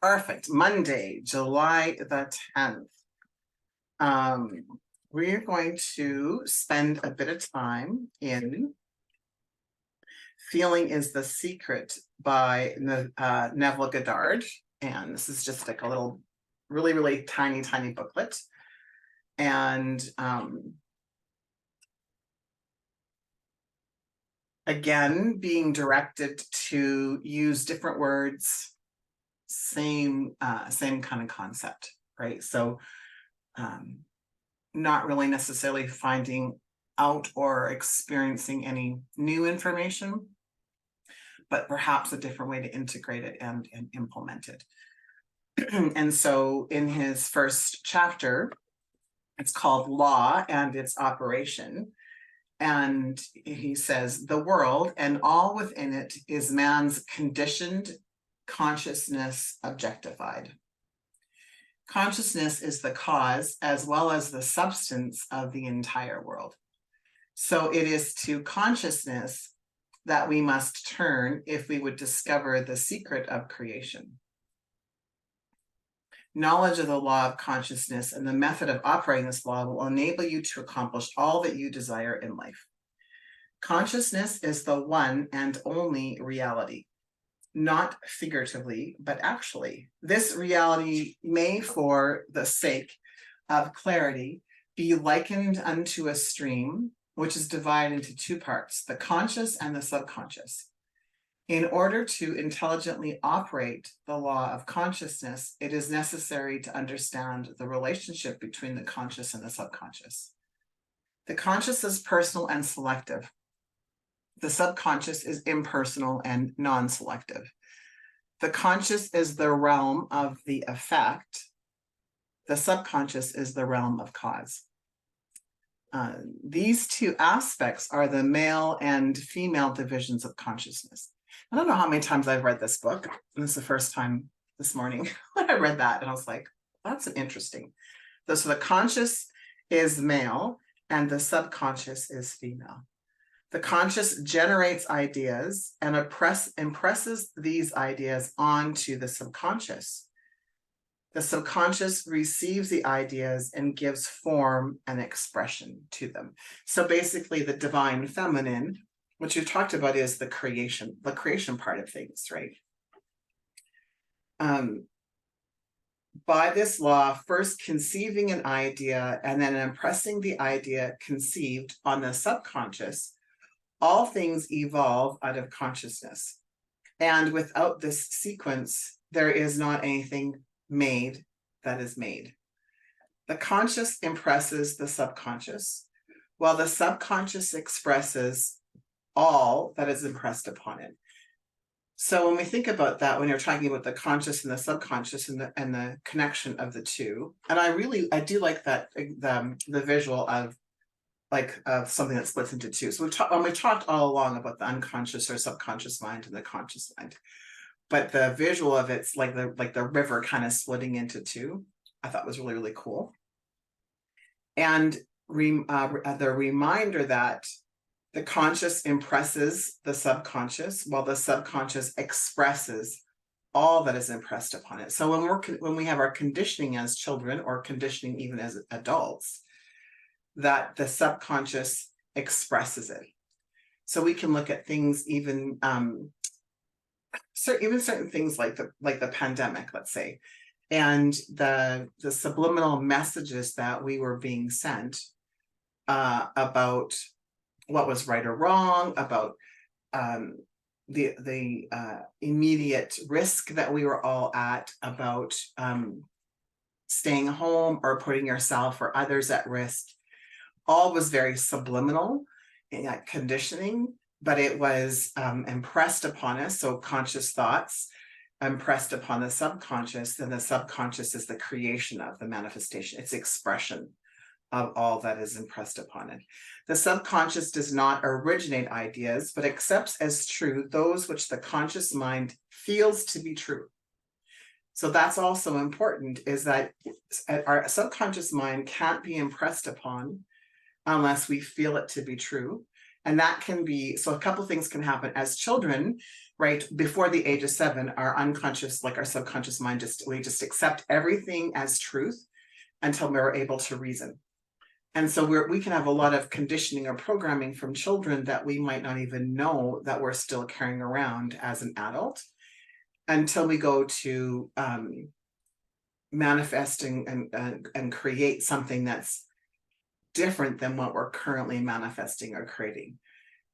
Perfect. Monday, July the 10th. We're going to spend a bit of time in Feeling is the Secret by Neville Goddard. And this is just like a little, really, really tiny, tiny booklet. And again, being directed to use different words, same kind of concept, right? So not really necessarily finding out or experiencing any new information, but perhaps a different way to integrate it and implement it. And so in his first chapter, it's called Law and Its Operation. And he says, the world and all within it is man's conditioned consciousness objectified. Consciousness is the cause as well as the substance of the entire world. So it is to consciousness that we must turn if we would discover the secret of creation. Knowledge of the law of consciousness and the method of operating this law will enable you to accomplish all that you desire in life. Consciousness is the one and only reality, not figuratively, but actually. This reality may, for the sake of clarity, be likened unto a stream, which is divided into two parts, the conscious and the subconscious. In order to intelligently operate the law of consciousness, it is necessary to understand the relationship between the conscious and the subconscious. The conscious is personal and selective. The subconscious is impersonal and non-selective. The conscious is the realm of the effect. The subconscious is the realm of cause. These two aspects are the male and female divisions of consciousness. I don't know how many times I've read this book. This is the first time this morning when I read that, and I was like, that's interesting. So the conscious is male and the subconscious is female. The conscious generates ideas and impresses these ideas onto the subconscious. The subconscious receives the ideas and gives form and expression to them. So basically the divine feminine, which you talked about, is the creation part of things, right? By this law, first conceiving an idea and then impressing the idea conceived on the subconscious, all things evolve out of consciousness. And without this sequence, there is not anything made that is made. The conscious impresses the subconscious, while the subconscious expresses all that is impressed upon it. So when we think about that, when you're talking about the conscious and the subconscious and the connection of the two, and I do like that the visual of something that splits into two. So we've talked all along about the unconscious or subconscious mind and the conscious mind, but the visual of it's like the river kind of splitting into two, I thought was really, really cool. And the reminder that the conscious impresses the subconscious, while the subconscious expresses all that is impressed upon it. So when we have our conditioning as children, or conditioning even as adults, that the subconscious expresses it. So we can look at things even certain things like the pandemic, let's say, and the subliminal messages that we were being sent about what was right or wrong, about the immediate risk that we were all at, about staying home or putting yourself or others at risk. All was very subliminal in that conditioning, but it was impressed upon us. So conscious thoughts impressed upon the subconscious, then the subconscious is the creation of the manifestation. It's expression of all that is impressed upon it. The subconscious does not originate ideas, but accepts as true those which the conscious mind feels to be true. So that's also important, is that our subconscious mind can't be impressed upon unless we feel it to be true. And that can be, so a couple things can happen. As children, right? Before the age of 7, our unconscious, like our subconscious mind, we just accept everything as truth until we're able to reason. And so we can have a lot of conditioning or programming from children that we might not even know that we're still carrying around as an adult, until we go to manifesting and create something that's different than what we're currently manifesting or creating.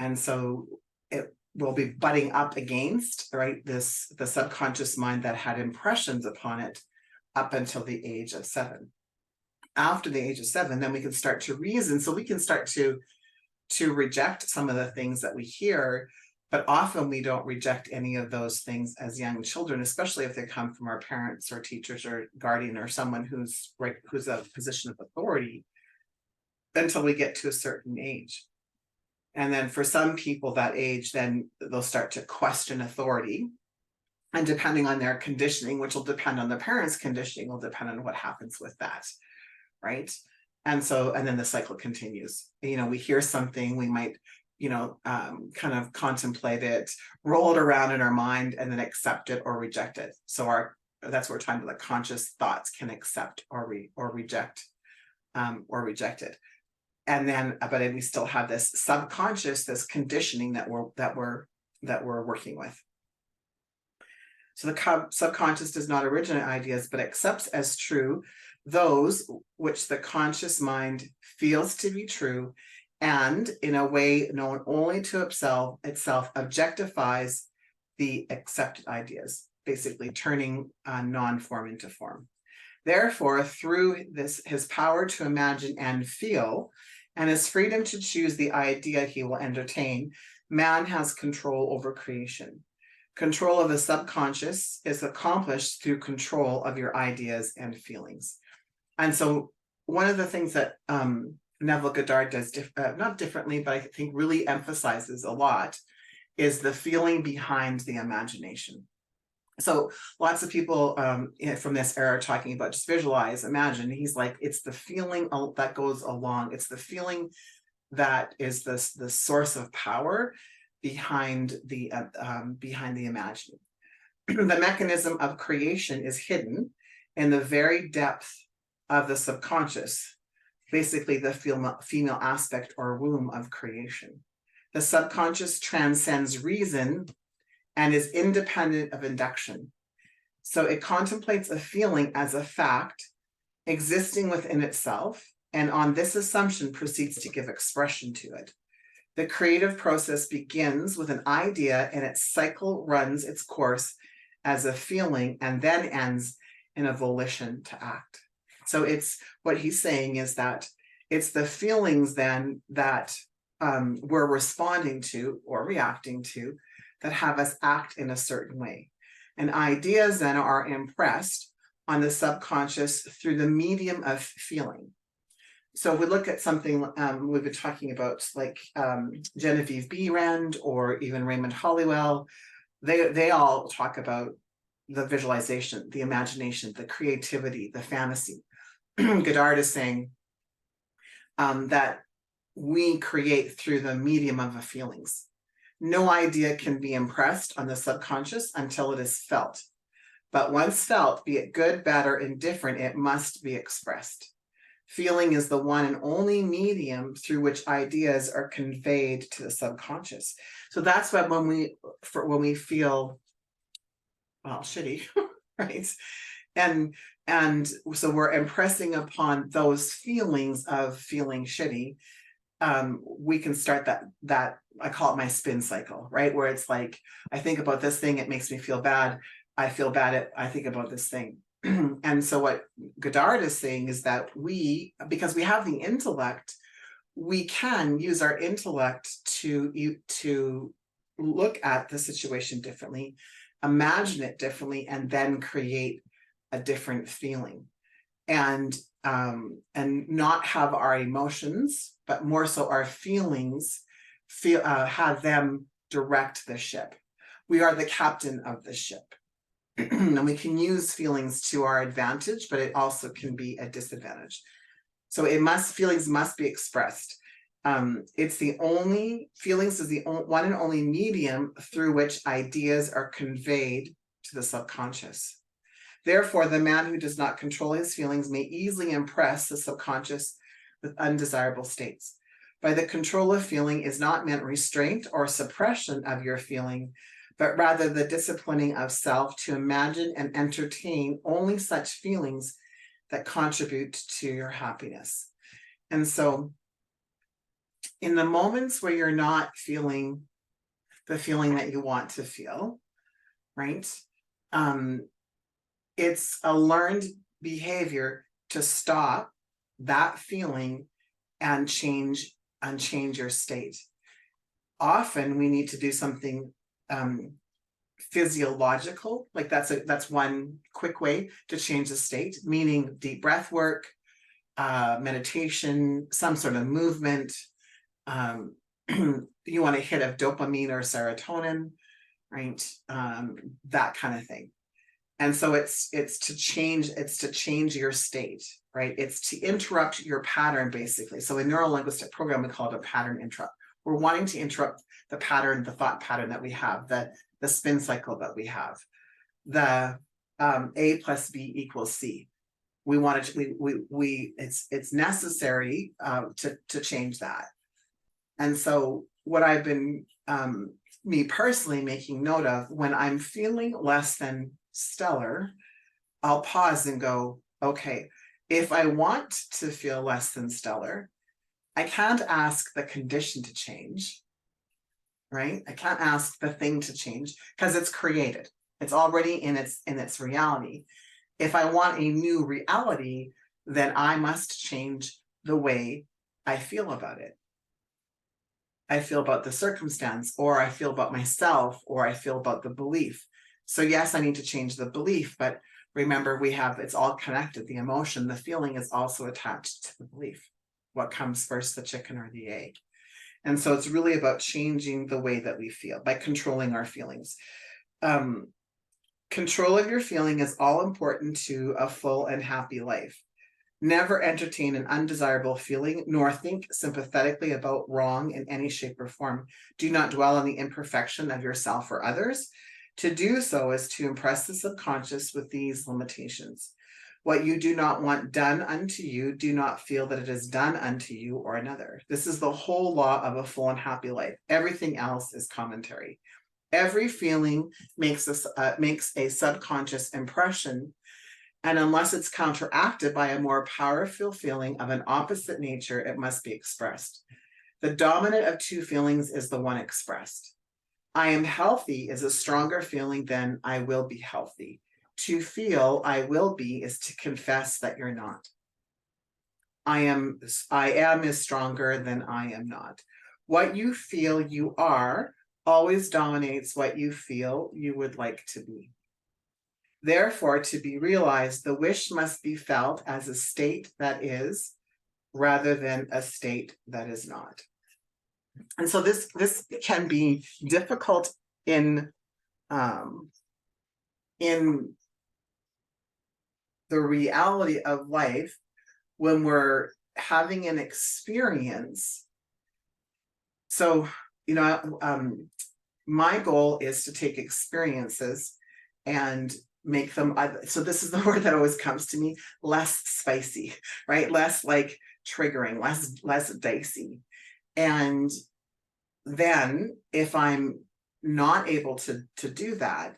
And so it will be butting up against, right, the subconscious mind that had impressions upon it up until the age of 7. After the age of 7, then we can start to reason. So we can start to reject some of the things that we hear, but often we don't reject any of those things as young children, especially if they come from our parents or teachers or guardian or someone who's a position of authority, until we get to a certain age. And then for some people that age, then they'll start to question authority. And depending on their conditioning, which will depend on the parents' conditioning, will depend on what happens with that, right? And then the cycle continues. We hear something, we might, kind of contemplate it, roll it around in our mind, and then accept it or reject it. So that's where time the conscious thoughts can accept or reject it. And then, but we still have this subconscious, this conditioning that we're working with. So the subconscious does not originate ideas, but accepts as true those which the conscious mind feels to be true, and in a way known only to itself, objectifies the accepted ideas, basically turning non-form into form. Therefore, through his power to imagine and feel, and his freedom to choose the idea he will entertain, man has control over creation. Control of the subconscious is accomplished through control of your ideas and feelings. And so one of the things that Neville Goddard does, not differently, but I think really emphasizes a lot, is the feeling behind the imagination. So lots of people from this era are talking about just visualize, imagine. He's like, it's the feeling that goes along. It's the feeling that is the source of power behind the imagining. The mechanism of creation is hidden in the very depth of the subconscious, basically the female aspect or womb of creation. The subconscious transcends reason and is independent of induction. So it contemplates a feeling as a fact existing within itself, and on this assumption proceeds to give expression to it. The creative process begins with an idea, and its cycle runs its course as a feeling and then ends in a volition to act. So it's what he's saying is that it's the feelings then that we're responding to or reacting to that have us act in a certain way. And ideas then are impressed on the subconscious through the medium of feeling. So we look at something we've been talking about, like Genevieve Behrend or even Raymond Hollywell. They all talk about the visualization, the imagination, the creativity, the fantasy. Goddard is saying that we create through the medium of the feelings. No idea can be impressed on the subconscious until it is felt. But once felt, be it good, bad, or indifferent, it must be expressed. Feeling is the one and only medium through which ideas are conveyed to the subconscious. So that's why when we feel, well, shitty, right? And so we're impressing upon those feelings of feeling shitty. We can start that I call it my spin cycle, right? Where it's like, I think about this thing, it makes me feel bad. I feel bad, I think about this thing. And so what Goddard is saying is that because we have the intellect, we can use our intellect to look at the situation differently, imagine it differently, and then create a different feeling. And not have our emotions, but more so our feelings, have them direct the ship. We are the captain of the ship. And we can use feelings to our advantage, but it also can be a disadvantage. So feelings must be expressed. It's the only, feelings is the one and only medium through which ideas are conveyed to the subconscious. Therefore, the man who does not control his feelings may easily impress the subconscious with undesirable states. By the control of feeling is not meant restraint or suppression of your feeling, but rather the disciplining of self to imagine and entertain only such feelings that contribute to your happiness. And so, in the moments where you're not feeling the feeling that you want to feel, right? It's a learned behavior to stop that feeling and change your state. Often we need to do something physiological, like that's one quick way to change the state, meaning deep breath work, meditation, some sort of movement. You want a hit of dopamine or serotonin, right? That kind of thing. And so it's to change your state, right? It's to interrupt your pattern, basically. So in neuro-linguistic program, we call it a pattern interrupt. We're wanting to interrupt the pattern, the thought pattern that we have, the spin cycle that we have, the A plus B equals C. We want to, it's necessary to change that. And so what I've been, me personally, making note of, when I'm feeling less than stellar, I'll pause and go, okay, if I want to feel less than stellar, I can't ask the condition to change, right? I can't ask the thing to change because it's created. It's already in its reality. If I want a new reality, then I must change the way I feel about it. I feel about the circumstance, or I feel about myself, or I feel about the belief. So yes, I need to change the belief, but remember, it's all connected. The emotion, the feeling is also attached to the belief. What comes first, the chicken or the egg? And so it's really about changing the way that we feel by controlling our feelings. Control of your feeling is all important to a full and happy life. Never entertain an undesirable feeling, nor think sympathetically about wrong in any shape or form. Do not dwell on the imperfection of yourself or others. To do so is to impress the subconscious with these limitations. What you do not want done unto you, do not feel that it is done unto you or another. This is the whole law of a full and happy life. Everything else is commentary. Every feeling makes a subconscious impression, and unless it's counteracted by a more powerful feeling of an opposite nature, it must be expressed. The dominant of two feelings is the one expressed. I am healthy is a stronger feeling than I will be healthy. To feel I will be is to confess that you're not. I am is stronger than I am not. What you feel you are always dominates what you feel you would like to be. Therefore, to be realized, the wish must be felt as a state that is, rather than a state that is not. And so this can be difficult in the reality of life when we're having an experience. So, my goal is to take experiences and make them, so this is the word that always comes to me, less spicy, right? Less like triggering, less dicey. And then if I'm not able to do that,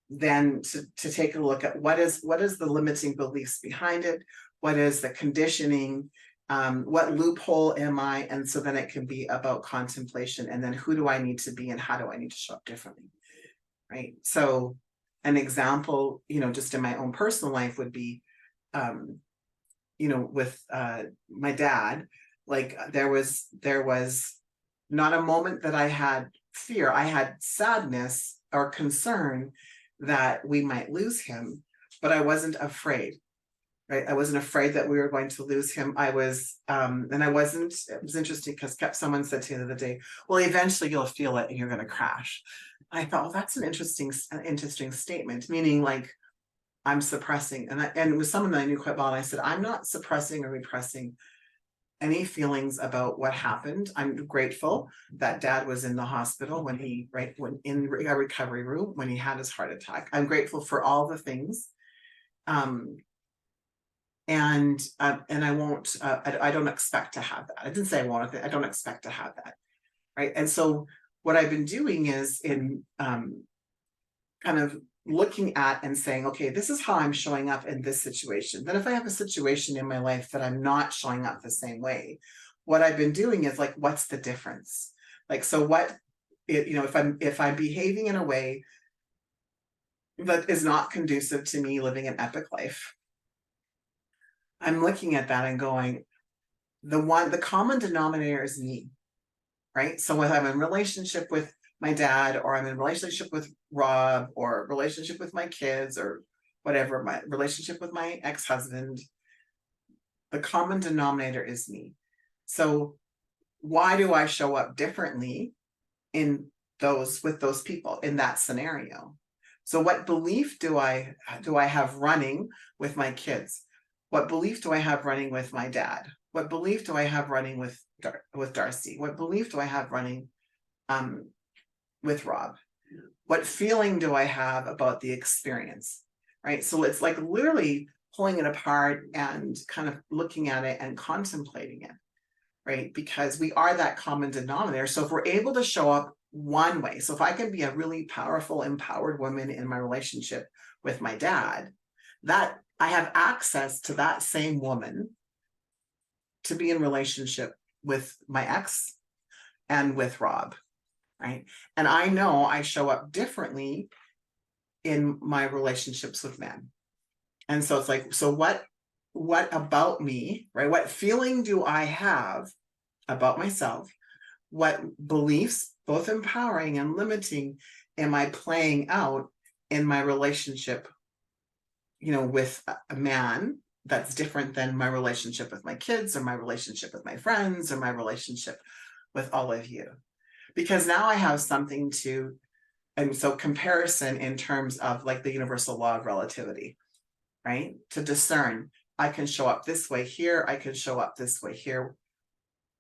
then to take a look at what is the limiting beliefs behind it, what is the conditioning, what loophole am I? And so then it can be about contemplation, and then who do I need to be and how do I need to show up differently, right? So an example, just in my own personal life would be, with my dad, like there was not a moment that I had fear. I had sadness or concern that we might lose him, but I wasn't afraid, right? I wasn't afraid that we were going to lose him. I was, and I wasn't, it was interesting because someone said to me the other day, well, eventually you'll feel it and you're going to crash. I thought, well, that's an interesting statement, meaning like I'm suppressing, and it was someone that I knew quite well. And I said, I'm not suppressing or repressing. any feelings about what happened. I'm grateful that Dad was in the hospital when in a recovery room when he had his heart attack. I'm grateful for all the things. And I won't, I don't expect to have that. I didn't say I won't, I don't expect to have that. Right. And so what I've been doing is in kind of looking at and saying, okay, this is how I'm showing up in this situation. Then if I have a situation in my life that I'm not showing up the same way, what I've been doing is like, what's the difference? Like, so what, if I'm behaving in a way that is not conducive to me living an epic life, I'm looking at that and going, the common denominator is me, right? So whether I'm in relationship with my dad, or I'm in relationship with Rob, or relationship with my kids, or whatever, my relationship with my ex-husband, the common denominator is me. So why do I show up differently with those people in that scenario? So what belief do I have running with my kids? What belief do I have running with my dad? What belief do I have running with Darcy? What belief do I have running with Rob? What feeling do I have about the experience? Right. So it's like literally pulling it apart and kind of looking at it and contemplating it. Right. Because we are that common denominator. So if we're able to show up one way, so if I can be a really powerful, empowered woman in my relationship with my dad, that I have access to that same woman to be in relationship with my ex and with Rob. Right. And I know I show up differently in my relationships with men. And so it's like, so what about me, right? What feeling do I have about myself? What beliefs, both empowering and limiting, am I playing out in my relationship, with a man that's different than my relationship with my kids, or my relationship with my friends, or my relationship with all of you? Because now I have something to, and so comparison in terms of like the universal law of relativity, right? To discern, I can show up this way here, I can show up this way here.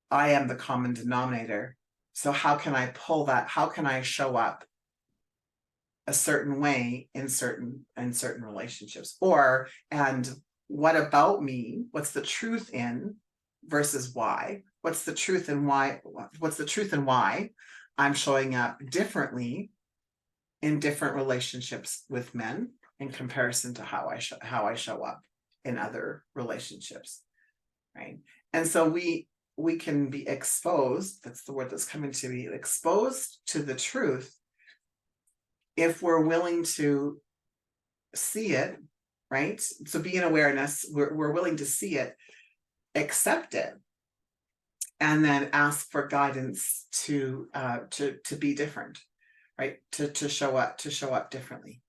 I am the common denominator. So how can I pull that? How can I show up a certain way in certain relationships? And what about me? What's the truth in versus why? What's the truth and why? What's the truth and why I'm showing up differently in different relationships with men in comparison to how I show up in other relationships, right? And so we can be exposed, that's the word that's coming to me, exposed to the truth if we're willing to see it, right? So be in awareness, we're willing to see it, accept it, and then ask for guidance to be different, right? To show up differently.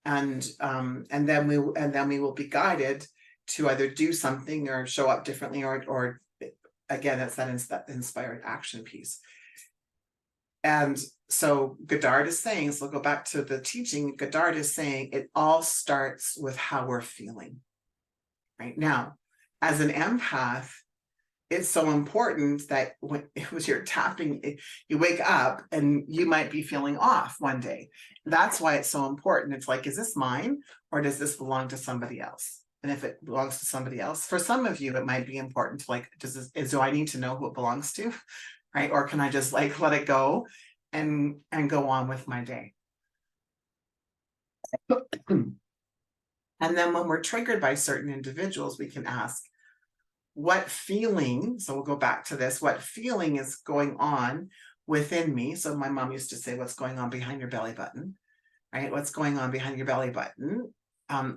And then we will be guided to either do something or show up differently, or again, it's that inspired action piece. And so Godard is saying, so we'll go back to the teaching, Godard is saying it all starts with how we're feeling. Right now, as an empath, it's so important that when you're tapping, you wake up and you might be feeling off one day. That's why it's so important. It's like, is this mine, or does this belong to somebody else? And if it belongs to somebody else, for some of you, it might be important to like, do I need to know who it belongs to? Right? Or can I just like let it go and go on with my day? And then when we're triggered by certain individuals, we can ask, what feeling, so we'll go back to this, what feeling is going on within me? So my mom used to say, what's going on behind your belly button, right? What's going on behind your belly button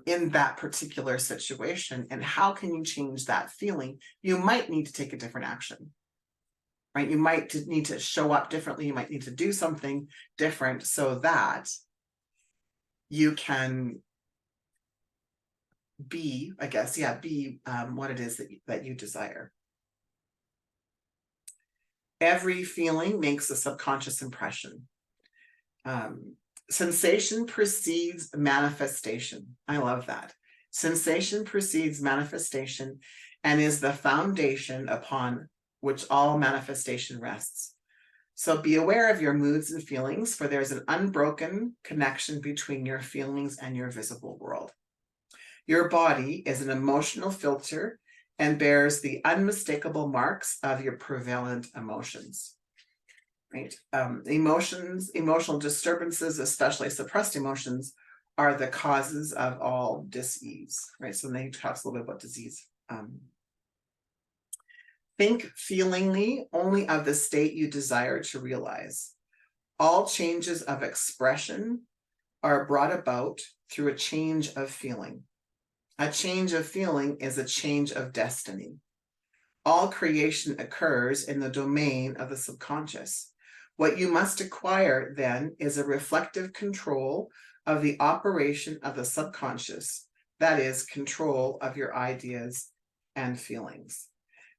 in that particular situation? And how can you change that feeling? You might need to take a different action, right? You might need to show up differently. You might need to do something different so that you can be, I guess, what it is that you desire. Every feeling makes a subconscious impression. Sensation precedes manifestation. I love that. Sensation precedes manifestation. and is the foundation upon which all manifestation rests. So be aware of your moods and feelings, for there's an unbroken connection between your feelings and your visible world. Your body is an emotional filter and bears the unmistakable marks of your prevalent emotions. Right? Emotional disturbances, especially suppressed emotions, are the causes of all dis-ease. Right? So then he talks a little bit about disease. Think feelingly only of the state you desire to realize. All changes of expression are brought about through a change of feeling. A change of feeling is a change of destiny. All creation occurs in the domain of the subconscious. What you must acquire then is a reflective control of the operation of the subconscious, that is, control of your ideas and feelings.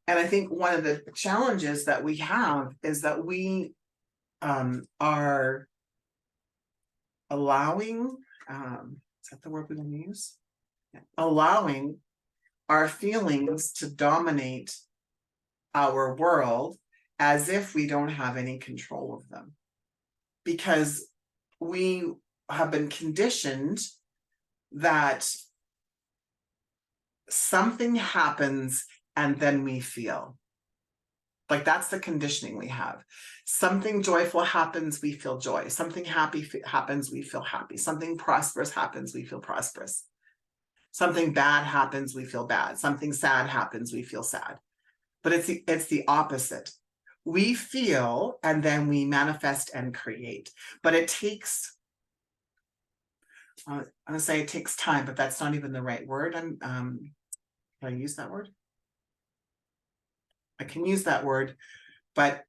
And I think one of the challenges that we have is that we are allowing, is that the word we're going to use? Yeah. Allowing our feelings to dominate our world as if we don't have any control of them. Because we have been conditioned that something happens and then we feel. Like that's the conditioning we have. Something joyful happens, we feel joy. Something happy happens, we feel happy. Something prosperous happens, we feel prosperous. Something bad happens, we feel bad. Something sad happens, we feel sad. But it's the opposite. We feel and then we manifest and create. But it takes, I'm gonna say it takes time, but that's not even the right word. Can I use that word? I can use that word, but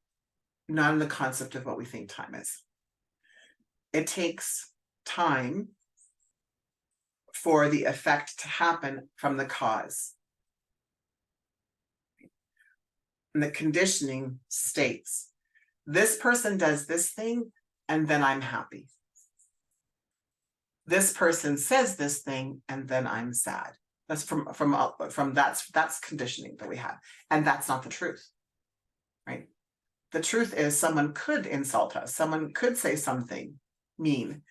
not in the concept of what we think time is. It takes time for the effect to happen from the cause. And the conditioning states, this person does this thing, and then I'm happy. This person says this thing, and then I'm sad. That's that's conditioning that we have, and that's not the truth, right? The truth is someone could insult us, someone could say something mean,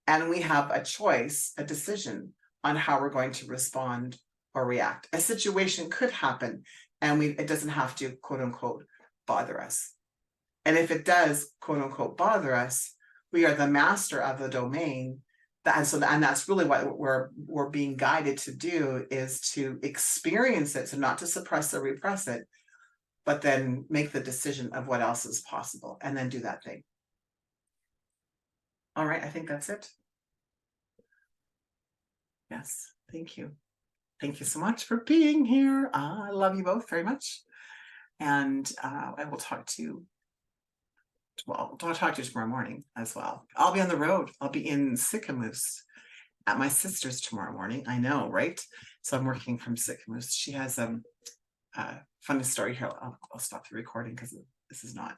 and we have a choice, a decision on how we're going to respond or react. A situation could happen, and it doesn't have to, quote unquote, bother us. And if it does, quote unquote, bother us, we are the master of the domain. And that's really what we're being guided to do, is to experience it, so not to suppress or repress it, but then make the decision of what else is possible and then do that thing. All right, I think that's it. Yes, thank you. Thank you so much for being here. I love you both very much. And I will talk to you. Well, I'll talk to you tomorrow morning as well. I'll be on the road. I'll be in Sicamous at my sister's tomorrow morning. I know, right? So I'm working from Sicamous. She has a funny story here. I'll stop the recording because this is not